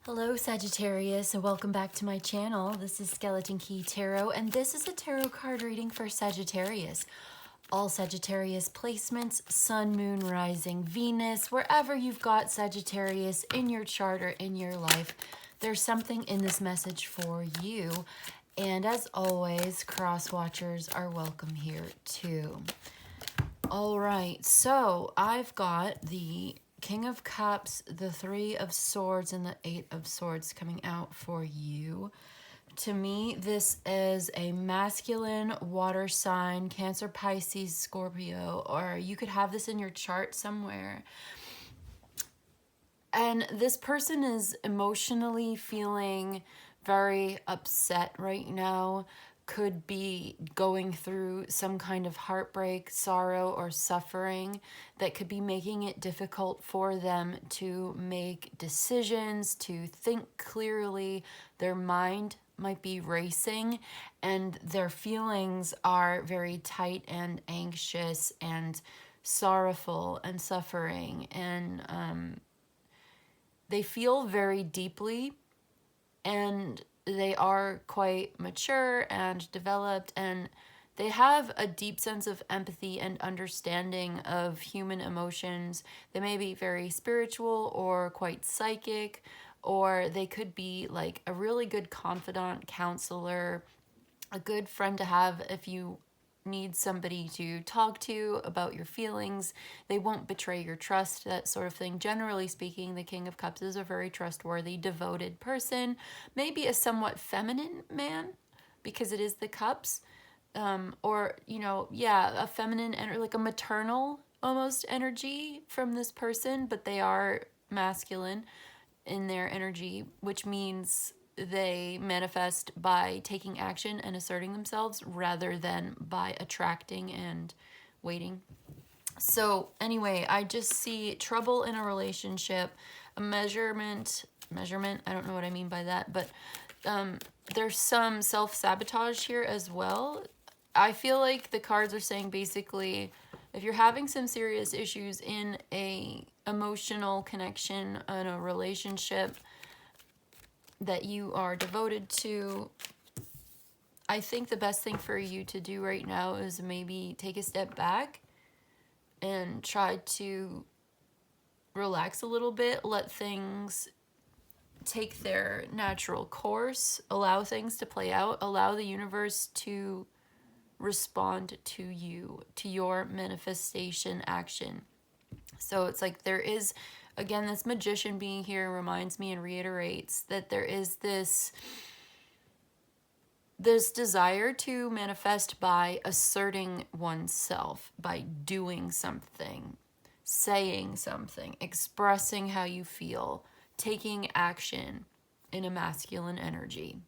Hello Sagittarius, and welcome back to my channel. This is Skeleton Key Tarot, and this is a tarot card reading for Sagittarius. All Sagittarius placements, Sun, Moon, Rising, Venus, wherever you've got Sagittarius in your chart or in your life, there's something in this message for you. And as always, cross watchers are welcome here too. All right, so I've got the King of Cups, the Three of Swords, and the Eight of Swords coming out for you. To me, this is a masculine water sign, Cancer, Pisces, Scorpio, or you could have this in your chart somewhere. And this person is emotionally feeling very upset right now, could be going through some kind of heartbreak, sorrow, or suffering that could be making it difficult for them to make decisions, to think clearly. Their mind might be racing and their feelings are very tight and anxious and sorrowful and suffering, and they feel very deeply, and they are quite mature and developed, and they have a deep sense of empathy and understanding of human emotions. They may be very spiritual or quite psychic, or they could be like a really good confidant, counselor, a good friend to have if you need somebody to talk to about your feelings. They won't betray your trust, that sort of thing. Generally speaking, the King of Cups is a very trustworthy, devoted person, maybe a somewhat feminine man because it is the cups, or, you know, yeah, a feminine and like a maternal almost energy from this person, but they are masculine in their energy, which means they manifest by taking action and asserting themselves rather than by attracting and waiting. So anyway, I just see trouble in a relationship, a measurement, I don't know what I mean by that, but there's some self-sabotage here as well. I feel like the cards are saying basically, if you're having some serious issues in a emotional connection, in a relationship that you are devoted to, I think the best thing for you to do right now is maybe take a step back and try to relax a little bit, let things take their natural course, allow things to play out, allow the universe to respond to you, to your manifestation action. So it's like there is, again, this Magician being here reminds me and reiterates that there is this desire to manifest by asserting oneself, by doing something, saying something, expressing how you feel, taking action in a masculine energy.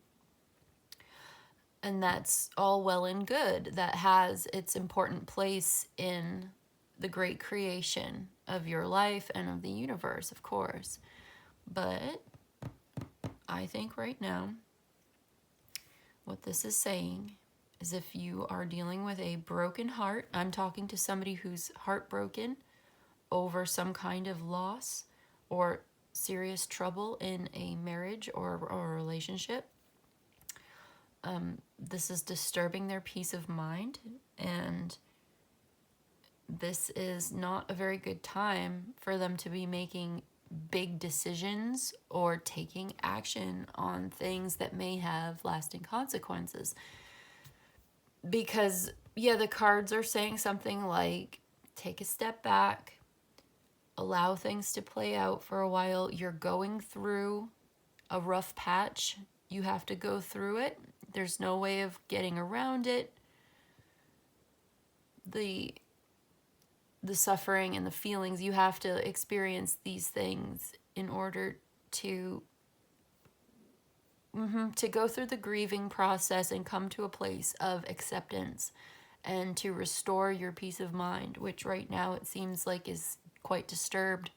And that's all well and good. That has its important place in the great creation of your life and of the universe, of course. But I think right now, what this is saying is if you are dealing with a broken heart, I'm talking to somebody who's heartbroken over some kind of loss or serious trouble in a marriage or a relationship. This is disturbing their peace of mind, and this is not a very good time for them to be making big decisions or taking action on things that may have lasting consequences. Because, yeah, the cards are saying something like, take a step back, allow things to play out for a while. You're going through a rough patch. You have to go through it. There's no way of getting around it. The suffering and the feelings, you have to experience these things in order to go through the grieving process and come to a place of acceptance and to restore your peace of mind, which right now it seems like is quite disturbed.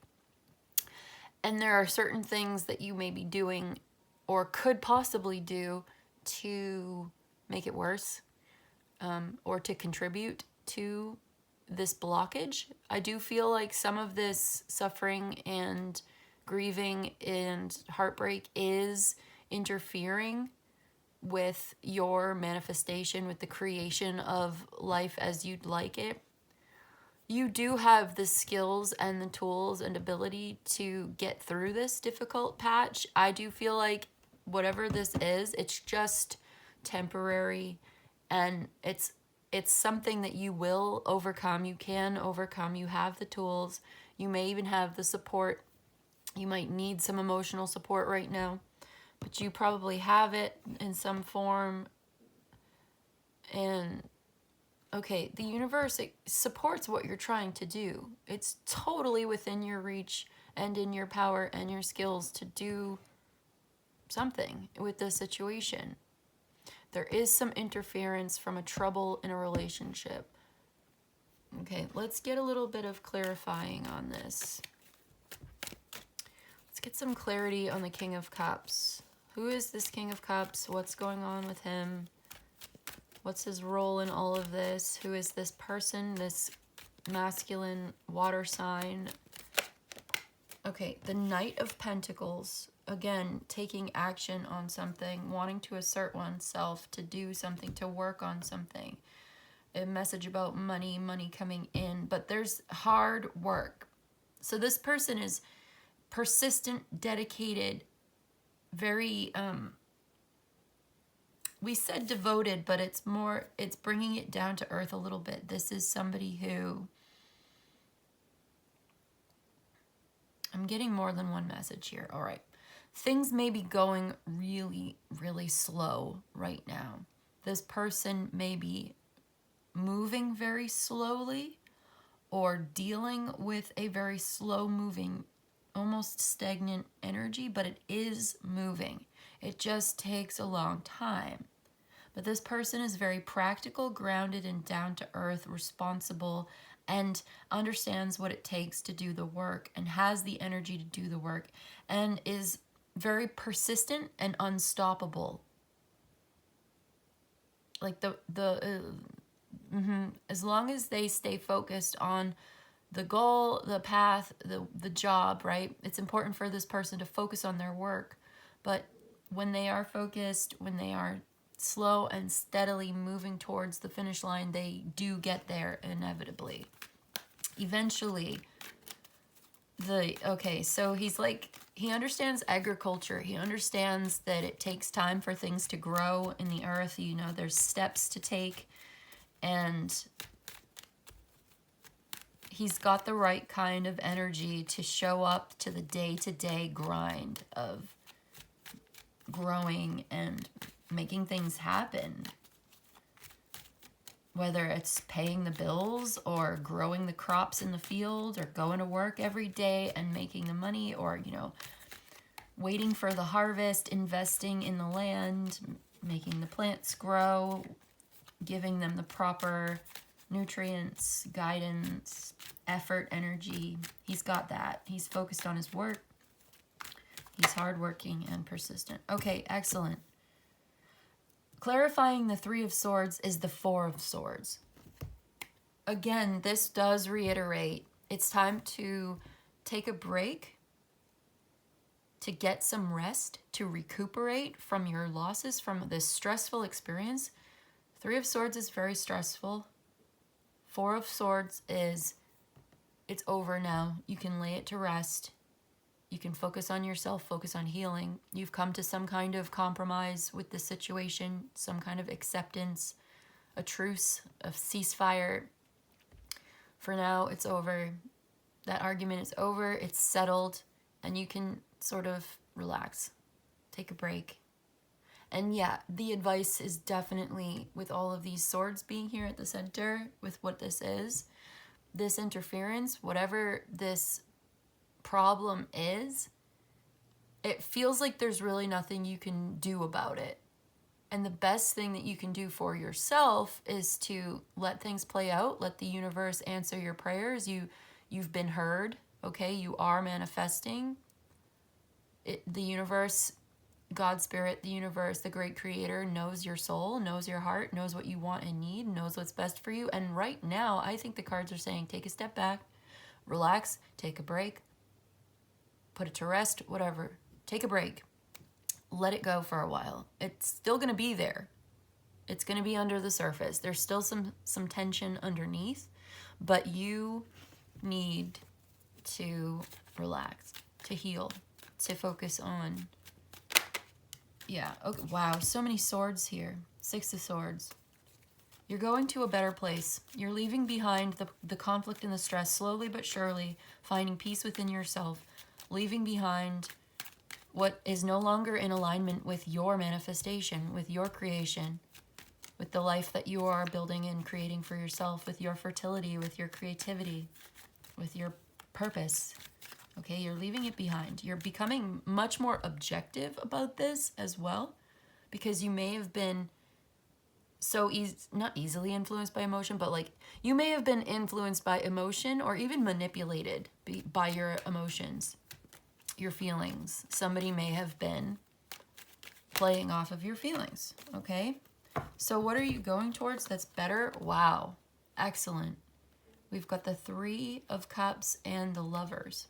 And there are certain things that you may be doing or could possibly do to make it worse, or to contribute to this blockage. I do feel like some of this suffering and grieving and heartbreak is interfering with your manifestation, with the creation of life as you'd like it, you do have the skills and the tools and ability to get through this difficult patch. I do feel like whatever this is, it's just temporary, and it's something that you will overcome. You can overcome. You have the tools. You may even have the support. You might need some emotional support right now, but you probably have it in some form. And okay, the universe, it supports what you're trying to do. It's totally within your reach and in your power and your skills to do something with this situation. There is some interference from a trouble in a relationship. Okay, let's get a little bit of clarifying on this. Let's get some clarity on the King of Cups. Who is this King of Cups? What's going on with him? What's his role in all of this? Who is this person, this masculine water sign? Okay, the Knight of Pentacles. Again, taking action on something, wanting to assert oneself, to do something, to work on something. A message about money, money coming in, but there's hard work. So this person is persistent, dedicated, very, we said devoted, but it's more, it's bringing it down to earth a little bit. This is somebody who, I'm getting more than one message here. All right. Things may be going really, really slow right now. This person may be moving very slowly or dealing with a very slow moving, almost stagnant energy, but it is moving. It just takes a long time. But this person is very practical, grounded, and down to earth, responsible, and understands what it takes to do the work and has the energy to do the work and is very persistent and unstoppable. Like as long as they stay focused on the goal, the path, the job, right? It's important for this person to focus on their work. But when they are focused, when they are slow and steadily moving towards the finish line, they do get there inevitably. Eventually, okay, so he's like, he understands agriculture. He understands that it takes time for things to grow in the earth. You know, there's steps to take, and he's got the right kind of energy to show up to the day-to-day grind of growing and making things happen. Whether it's paying the bills or growing the crops in the field or going to work every day and making the money, or, you know, waiting for the harvest, investing in the land, making the plants grow, giving them the proper nutrients, guidance, effort, energy. He's got that. He's focused on his work. He's hardworking and persistent. Okay, excellent. Clarifying the Three of Swords is the Four of Swords. Again, this does reiterate, it's time to take a break, to get some rest, to recuperate from your losses, from this stressful experience. Three of Swords is very stressful. Four of Swords is, it's over now. You can lay it to rest. You can focus on yourself, focus on healing. You've come to some kind of compromise with the situation, some kind of acceptance, a truce, a ceasefire. For now, it's over. That argument is over, it's settled, and you can sort of relax, take a break. And yeah, the advice is definitely, with all of these swords being here at the center, with what this is, this interference, whatever this problem is, it feels like there's really nothing you can do about it. And the best thing that you can do for yourself is to let things play out, let the universe answer your prayers. You've been heard, okay? You are manifesting. The universe, God, Spirit, the universe, the great creator knows your soul, knows your heart, knows what you want and need, knows what's best for you. And right now, I think the cards are saying take a step back, relax, take a break, put it to rest, whatever. Take a break. Let it go for a while. It's still going to be there. It's going to be under the surface. There's still some tension underneath, but you need to relax, to heal, to focus on. Yeah. Okay. Wow. So many swords here. 6 of Swords. You're going to a better place. You're leaving behind the conflict and the stress, slowly but surely, finding peace within yourself, leaving behind what is no longer in alignment with your manifestation, with your creation, with the life that you are building and creating for yourself, with your fertility, with your creativity, with your purpose. Okay, you're leaving it behind. You're becoming much more objective about this as well, because you may have been not easily influenced by emotion, but like you may have been influenced by emotion or even manipulated by your emotions, your feelings. Somebody may have been playing off of your feelings, okay? So what are you going towards that's better? Wow, excellent. We've got the 3 of Cups and the Lovers.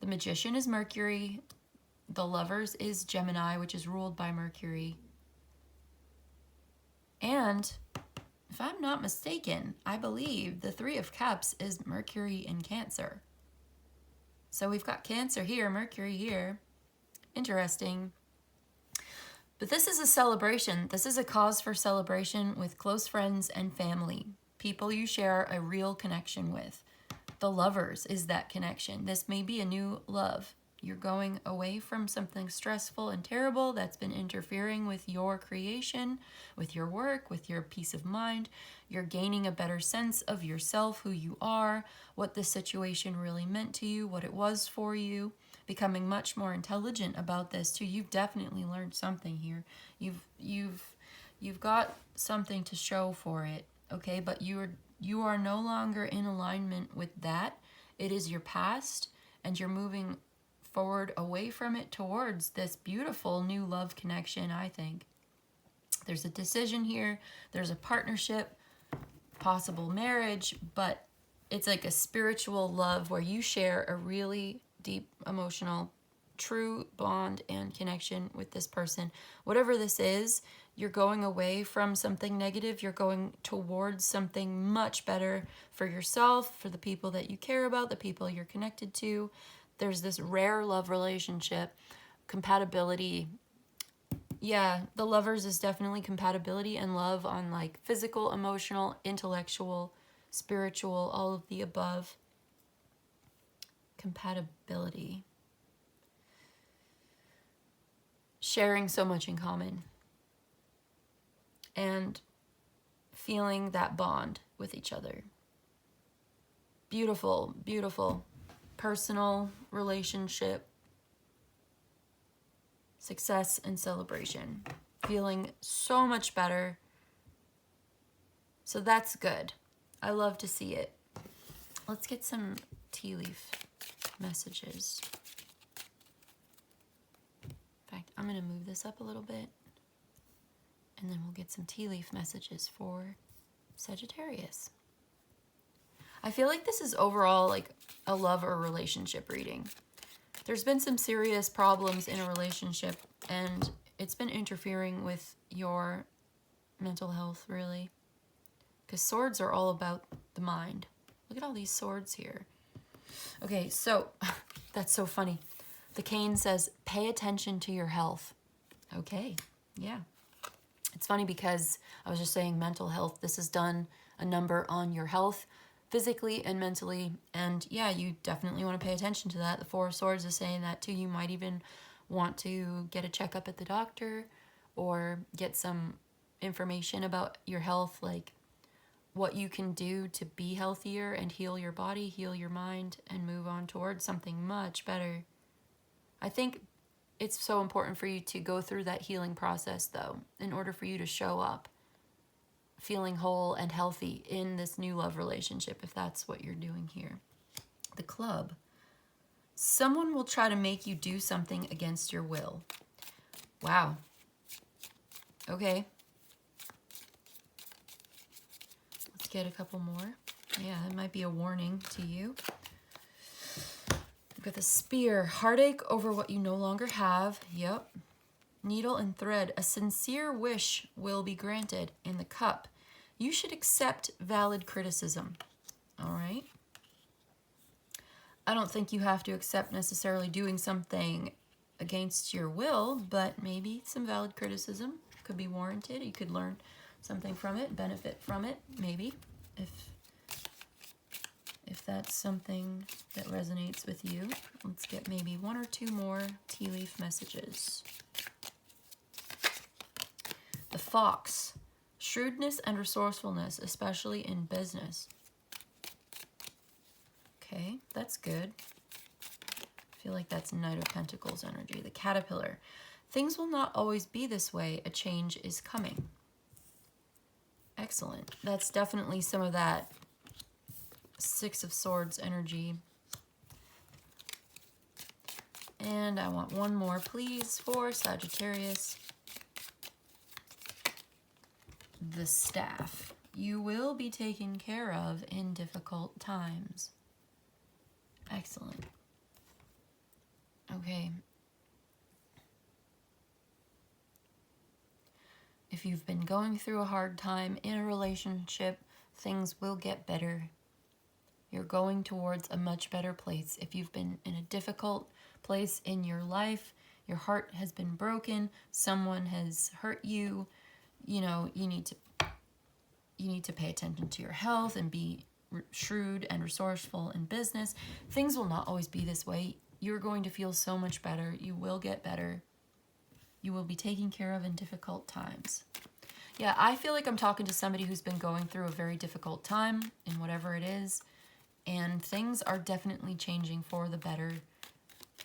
The Magician is Mercury. The Lovers is Gemini, which is ruled by Mercury. And if I'm not mistaken, I believe the 3 of Cups is Mercury in Cancer. So we've got Cancer here, Mercury here. Interesting. But this is a celebration. This is a cause for celebration with close friends and family. People you share a real connection with. The Lovers is that connection. This may be a new love. You're going away from something stressful and terrible that's been interfering with your creation, with your work, with your peace of mind. You're gaining a better sense of yourself, who you are, what this situation really meant to you, what it was for you, becoming much more intelligent about this too. You've definitely learned something here. You've got something to show for it, okay? But you are no longer in alignment with that. It is your past, and you're moving forward away from it towards this beautiful new love connection, I think. There's a decision here. There's a partnership, possible marriage, but it's like a spiritual love where you share a really deep, emotional, true bond and connection with this person. Whatever this is, you're going away from something negative. You're going towards something much better for yourself, for the people that you care about, the people you're connected to. There's this rare love relationship, compatibility. Yeah, the Lovers is definitely compatibility and love on like physical, emotional, intellectual, spiritual, all of the above. Compatibility. Sharing so much in common. And feeling that bond with each other. Beautiful, beautiful. Personal relationship, success and celebration, feeling so much better. So that's good. I love to see it. Let's get some tea leaf messages. In fact, I'm going to move this up a little bit, and then we'll get some tea leaf messages for Sagittarius. I feel like this is overall like a love or relationship reading. There's been some serious problems in a relationship, and it's been interfering with your mental health, really. Because swords are all about the mind. Look at all these swords here. Okay, so that's so funny. The cane says, pay attention to your health. Okay, yeah. It's funny because I was just saying mental health. This has done a number on your health, physically and mentally, and yeah, you definitely want to pay attention to that. The 4 of Swords is saying that too. You might even want to get a checkup at the doctor or get some information about your health, like what you can do to be healthier and heal your body, heal your mind, and move on towards something much better. I think it's so important for you to go through that healing process, though, in order for you to show up feeling whole and healthy in this new love relationship, if that's what you're doing here. The Club. Someone will try to make you do something against your will. Wow. Okay. Let's get a couple more. Yeah, that might be a warning to you. With a spear, heartache over what you no longer have. Yep. Needle and thread, a sincere wish will be granted. In the cup, you should accept valid criticism. All right. I don't think you have to accept necessarily doing something against your will, but maybe some valid criticism could be warranted. You could learn something from it, benefit from it, maybe, if that's something that resonates with you. Let's get maybe one or two more tea leaf messages. The fox, shrewdness and resourcefulness, especially in business. Okay, that's good. I feel like that's Knight of Pentacles energy. The caterpillar, things will not always be this way. A change is coming. Excellent. That's definitely some of that Six of Swords energy. And I want one more, please, for Sagittarius. The staff. You will be taken care of in difficult times. Excellent. Okay. If you've been going through a hard time in a relationship, things will get better. You're going towards a much better place. If you've been in a difficult place in your life, your heart has been broken, someone has hurt you, you know, you need to pay attention to your health and be shrewd and resourceful in business. Things will not always be this way. You're going to feel so much better. You will get better. You will be taken care of in difficult times. Yeah, I feel like I'm talking to somebody who's been going through a very difficult time in whatever it is, and things are definitely changing for the better.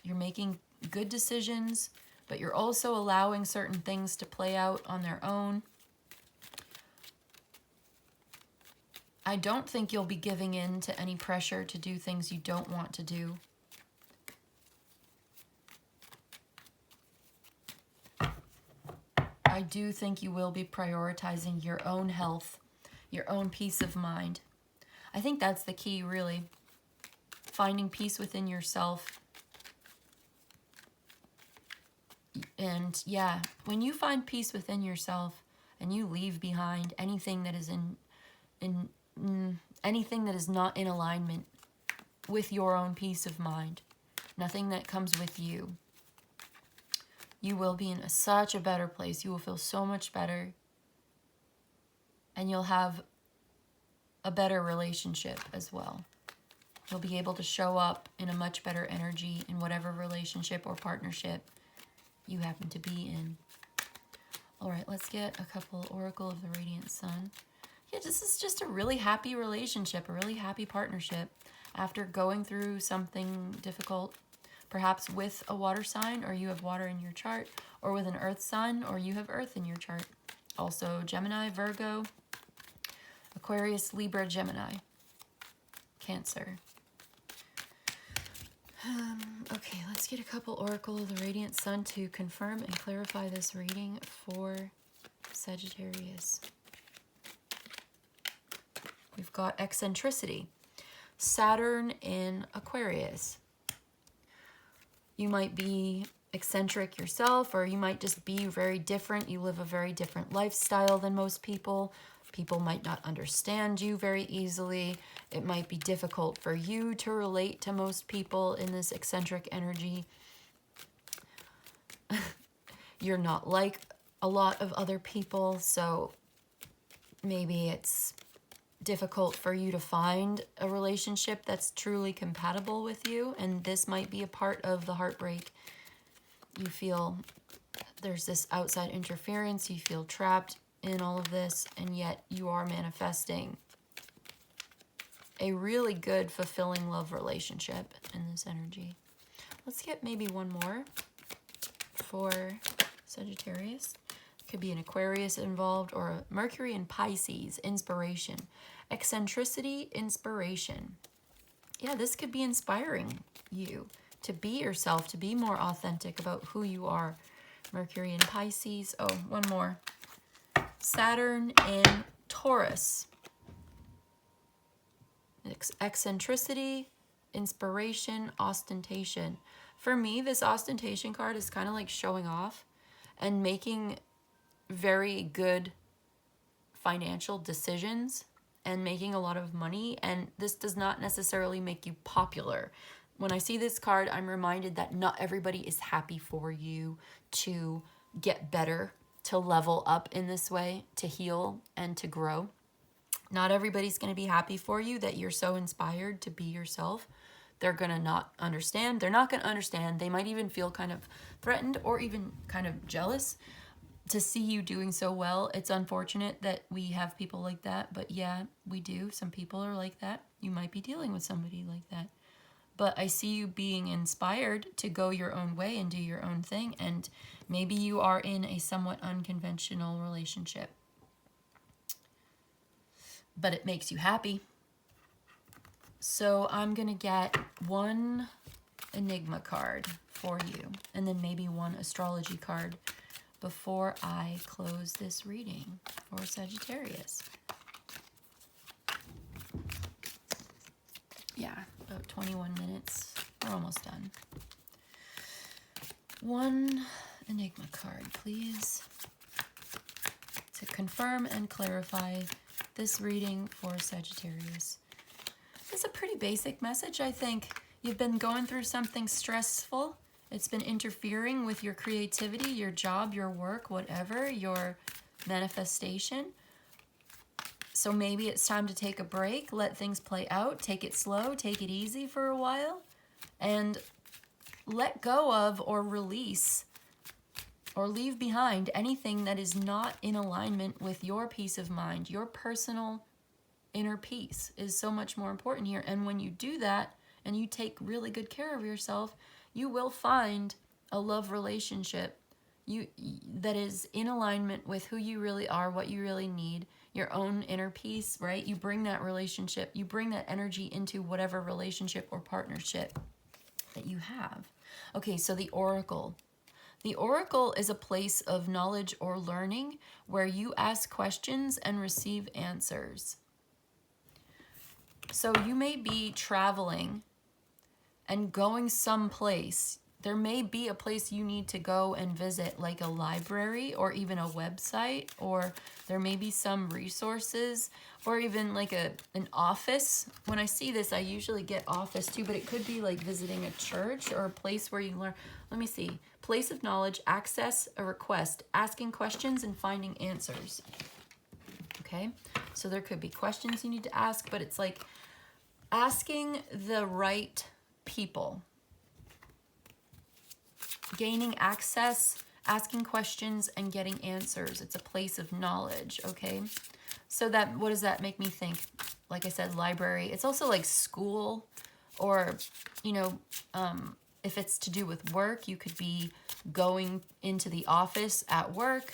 You're making good decisions, but you're also allowing certain things to play out on their own. I don't think you'll be giving in to any pressure to do things you don't want to do. I do think you will be prioritizing your own health, your own peace of mind. I think that's the key, really. Finding peace within yourself. And yeah, when you find peace within yourself and you leave behind anything that is anything that is not in alignment with your own peace of mind, nothing that comes with you, you will be in such a better place. You will feel so much better. And you'll have a better relationship as well. You'll be able to show up in a much better energy in whatever relationship or partnership you happen to be in. All right, let's get a couple Oracle of the Radiant Sun. Yeah, this is just a really happy relationship, a really happy partnership after going through something difficult, perhaps with a water sign, or you have water in your chart, or with an earth sign, or you have earth in your chart. Also Gemini, Virgo, Aquarius, Libra, Gemini, Cancer. Okay, let's get a couple Oracle of the Radiant Sun to confirm and clarify this reading for Sagittarius. We've got eccentricity. Saturn in Aquarius. You might be eccentric yourself, or you might just be very different. You live a very different lifestyle than most people. People might not understand you very easily. It might be difficult for you to relate to most people in this eccentric energy. You're not like a lot of other people, so maybe it's difficult for you to find a relationship that's truly compatible with you, and this might be a part of the heartbreak. You feel there's this outside interference, you feel trapped in all of this, and yet you are manifesting a really good, fulfilling love relationship in this energy. Let's get maybe one more for Sagittarius. Could be an Aquarius involved, or a Mercury and Pisces, inspiration. Eccentricity, inspiration. Yeah, this could be inspiring you to be yourself, to be more authentic about who you are. Mercury and Pisces. Oh, one more. Saturn in Taurus. Eccentricity, inspiration, ostentation. For me, this ostentation card is kind of like showing off and making very good financial decisions and making a lot of money. And this does not necessarily make you popular. When I see this card, I'm reminded that not everybody is happy for you to get better, to level up in this way, to heal and to grow. Not everybody's going to be happy for you that you're so inspired to be yourself. They're going to not understand. They're not going to understand. They might even feel kind of threatened or even kind of jealous to see you doing so well. It's unfortunate that we have people like that, but yeah, we do. Some people are like that. You might be dealing with somebody like that. But I see you being inspired to go your own way and do your own thing, and maybe you are in a somewhat unconventional relationship, but it makes you happy. So I'm going to get one Enigma card for you, and then maybe one astrology card before I close this reading for Sagittarius. Yeah, about 21 minutes. We're almost done. One Enigma card, please, to confirm and clarify this reading for Sagittarius. It's a pretty basic message, I think. You've been going through something stressful. It's been interfering with your creativity, your job, your work, whatever, your manifestation. So maybe it's time to take a break, let things play out, take it slow, take it easy for a while, and let go of or release or leave behind anything that is not in alignment with your peace of mind. Your personal inner peace is so much more important here. And when you do that and you take really good care of yourself, you will find a love relationship that is in alignment with who you really are, what you really need, your own inner peace, right? You bring that relationship, you bring that energy into whatever relationship or partnership that you have. Okay, so the Oracle. The Oracle is a place of knowledge or learning where you ask questions and receive answers. So you may be traveling and going someplace. There may be a place you need to go and visit, like a library or even a website, or there may be some resources, or even like an office. When I see this, I usually get office too, but it could be like visiting a church or a place where you learn. Let me see. Place of knowledge, access, a request, asking questions and finding answers. Okay, so there could be questions you need to ask, but it's like asking the right people, gaining access, asking questions, and getting answers. It's a place of knowledge, okay? So that, what does that make me think? Like I said, library. It's also like school, or, you know, if it's to do with work, you could be going into the office at work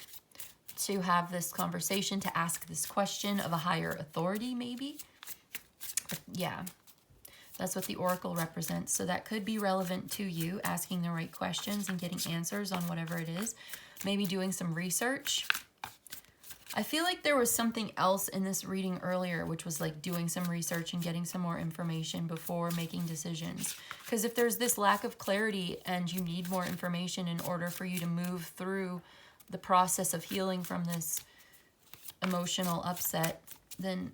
to have this conversation, to ask this question of a higher authority, maybe. Yeah, that's what the Oracle represents. So that could be relevant to you, asking the right questions and getting answers on whatever it is. Maybe doing some research. I feel like there was something else in this reading earlier, which was like doing some research and getting some more information before making decisions. Because if there's this lack of clarity and you need more information in order for you to move through the process of healing from this emotional upset, then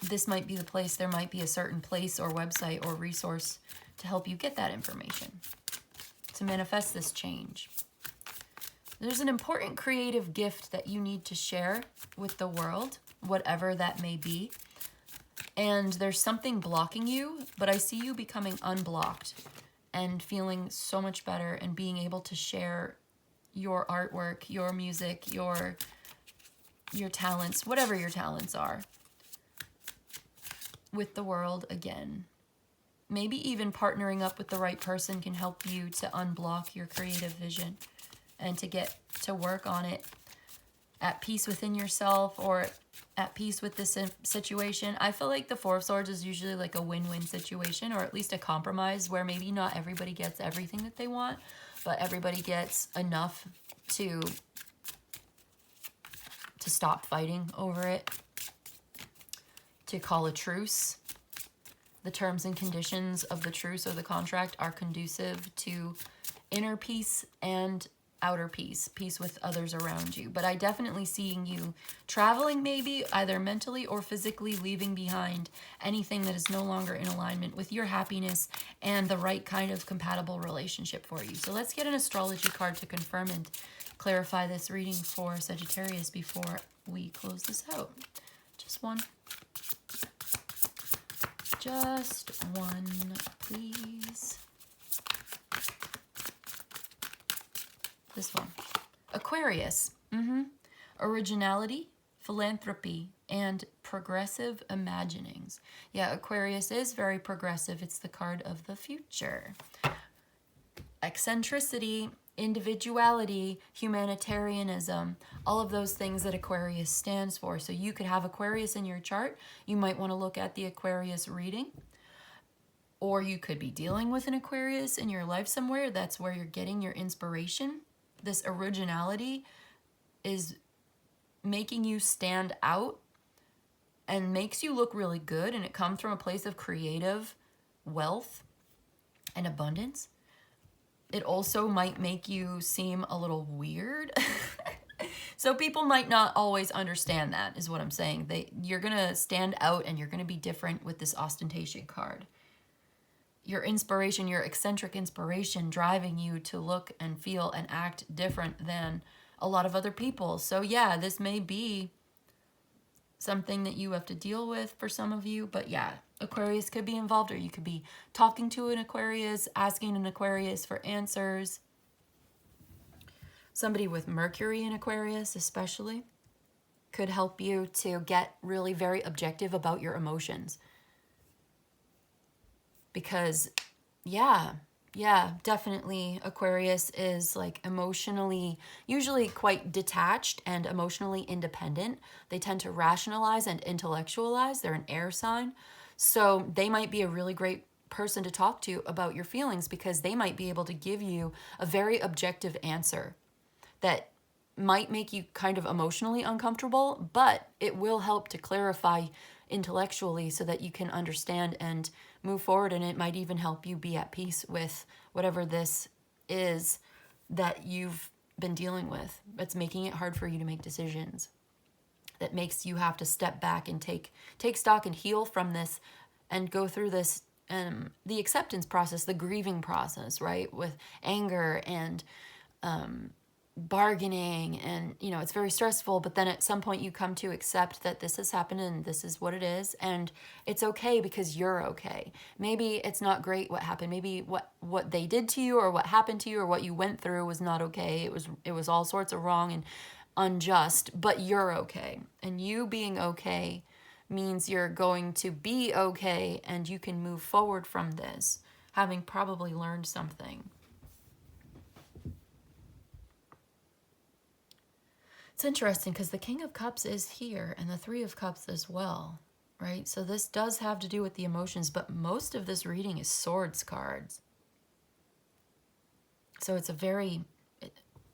this might be the place. There might be a certain place or website or resource to help you get that information, to manifest this change. There's an important creative gift that you need to share with the world, whatever that may be. And there's something blocking you, but I see you becoming unblocked and feeling so much better and being able to share your artwork, your music, your talents, whatever your talents are, with the world again. Maybe even partnering up with the right person can help you to unblock your creative vision and to get to work on it at peace within yourself or at peace with this situation. I feel like the Four of Swords is usually like a win-win situation, or at least a compromise where maybe not everybody gets everything that they want, but everybody gets enough to stop fighting over it, to call a truce, The terms and conditions of the truce or the contract are conducive to inner peace and outer peace, peace with others around you. But I definitely seeing you traveling, maybe either mentally or physically, leaving behind anything that is no longer in alignment with your happiness and the right kind of compatible relationship for you. So let's get an astrology card to confirm and clarify this reading for Sagittarius before we close this out. Just one. Just one, please. This one. Aquarius. Originality, philanthropy, and progressive imaginings. Yeah, Aquarius is very progressive. It's the card of the future. Eccentricity, individuality, humanitarianism, all of those things that Aquarius stands for. So you could have Aquarius in your chart. You might want to look at the Aquarius reading. Or you could be dealing with an Aquarius in your life somewhere. That's where you're getting your inspiration. This originality is making you stand out and makes you look really good. And it comes from a place of creative wealth and abundance. It also might make you seem a little weird. So people might not always understand that, is what I'm saying. You're going to stand out and you're going to be different with this ostentation card. Your inspiration, your eccentric inspiration driving you to look and feel and act different than a lot of other people. So yeah, this may be something that you have to deal with for some of you. But yeah, Aquarius could be involved, or you could be talking to an Aquarius, asking an Aquarius for answers. Somebody with Mercury in Aquarius especially could help you to get really very objective about your emotions. Because yeah, definitely Aquarius is like emotionally, usually quite detached and emotionally independent. They tend to rationalize and intellectualize. They're an air sign. So they might be a really great person to talk to about your feelings, because they might be able to give you a very objective answer that might make you kind of emotionally uncomfortable, but it will help to clarify intellectually so that you can understand and move forward. And it might even help you be at peace with whatever this is that you've been dealing with. It's making it hard for you to make decisions. That makes you have to step back and take stock and heal from this and go through this, the acceptance process, the grieving process, right? With anger and bargaining, and it's very stressful, but then at some point you come to accept that this has happened and this is what it is, and it's okay because you're okay. Maybe it's not great what happened. Maybe what they did to you or what happened to you or what you went through was not okay. It was all sorts of wrong and unjust, but you're okay. And you being okay means you're going to be okay, and you can move forward from this having probably learned something. It's interesting because the King of Cups is here and the Three of Cups as well, right? So this does have to do with the emotions, but most of this reading is swords cards. So it's a very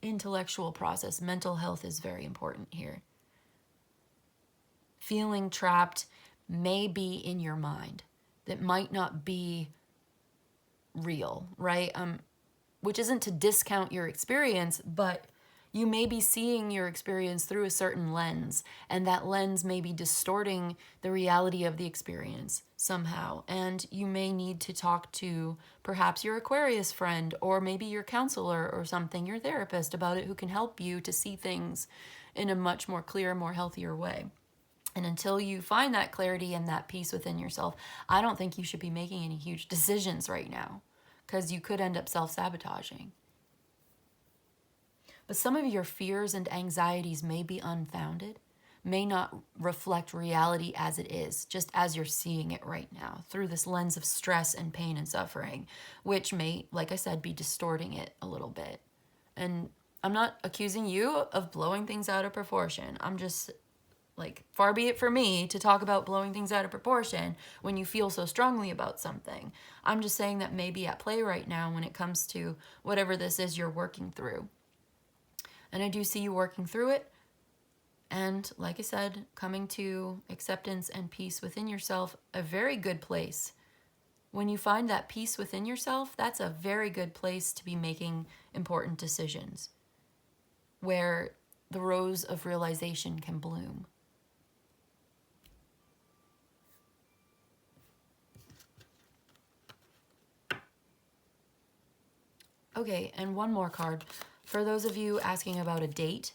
intellectual process. Mental health is very important here. Feeling trapped may be in your mind. That might not be real, right? Which isn't to discount your experience, but you may be seeing your experience through a certain lens, and that lens may be distorting the reality of the experience somehow. And you may need to talk to perhaps your Aquarius friend, or maybe your counselor or something, your therapist, about it, who can help you to see things in a much more clear, more healthier way. And until you find that clarity and that peace within yourself, I don't think you should be making any huge decisions right now, because you could end up self-sabotaging. But some of your fears and anxieties may be unfounded, may not reflect reality as it is, just as you're seeing it right now, through this lens of stress and pain and suffering, which may, like I said, be distorting it a little bit. And I'm not accusing you of blowing things out of proportion. I'm just, like, far be it for me to talk about blowing things out of proportion when you feel so strongly about something. I'm just saying that may be at play right now when it comes to whatever this is you're working through. And I do see you working through it. And like I said, coming to acceptance and peace within yourself, a very good place When you find that peace within yourself, that's a very good place to be making important decisions where the rose of realization can bloom. Okay, and one more card. For those of you asking about a date,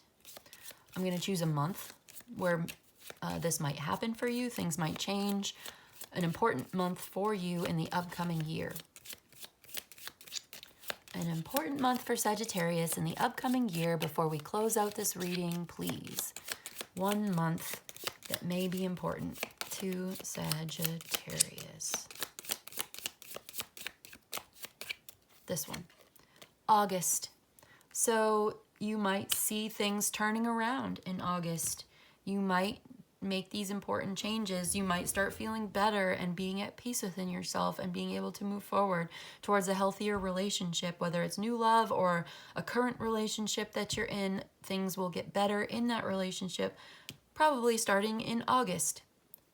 I'm going to choose a month where this might happen for you. Things might change. An important month for you in the upcoming year. An important month for Sagittarius in the upcoming year. Before we close out this reading, please. 1 month that may be important to Sagittarius. This one. August. So you might see things turning around in August. You might make these important changes. You might start feeling better and being at peace within yourself and being able to move forward towards a healthier relationship, whether it's new love or a current relationship that you're in. Things will get better in that relationship, probably starting in August.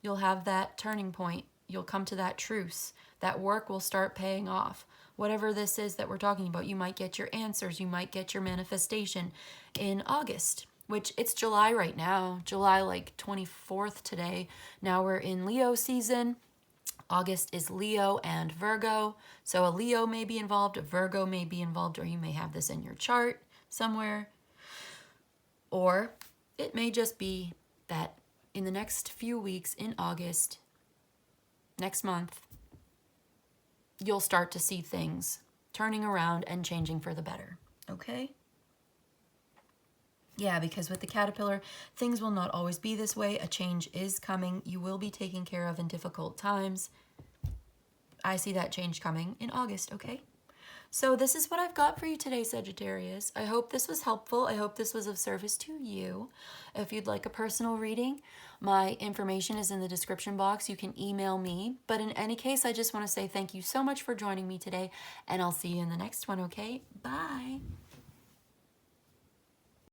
You'll have that turning point. You'll come to that truce. That work will start paying off. Whatever this is that we're talking about, you might get your answers, you might get your manifestation in August, which it's July right now, July like 24th today. Now we're in Leo season. August is Leo and Virgo. So a Leo may be involved, a Virgo may be involved, or you may have this in your chart somewhere. Or it may just be that in the next few weeks in August, next month, you'll start to see things turning around and changing for the better, okay? Yeah, because with the caterpillar, things will not always be this way. A change is coming. You will be taken care of in difficult times. I see that change coming in August, okay? So this is what I've got for you today, Sagittarius. I hope this was helpful. I hope this was of service to you. If you'd like a personal reading, my information is in the description box. You can email me. But in any case, I just want to say thank you so much for joining me today, and I'll see you in the next one, okay? Bye.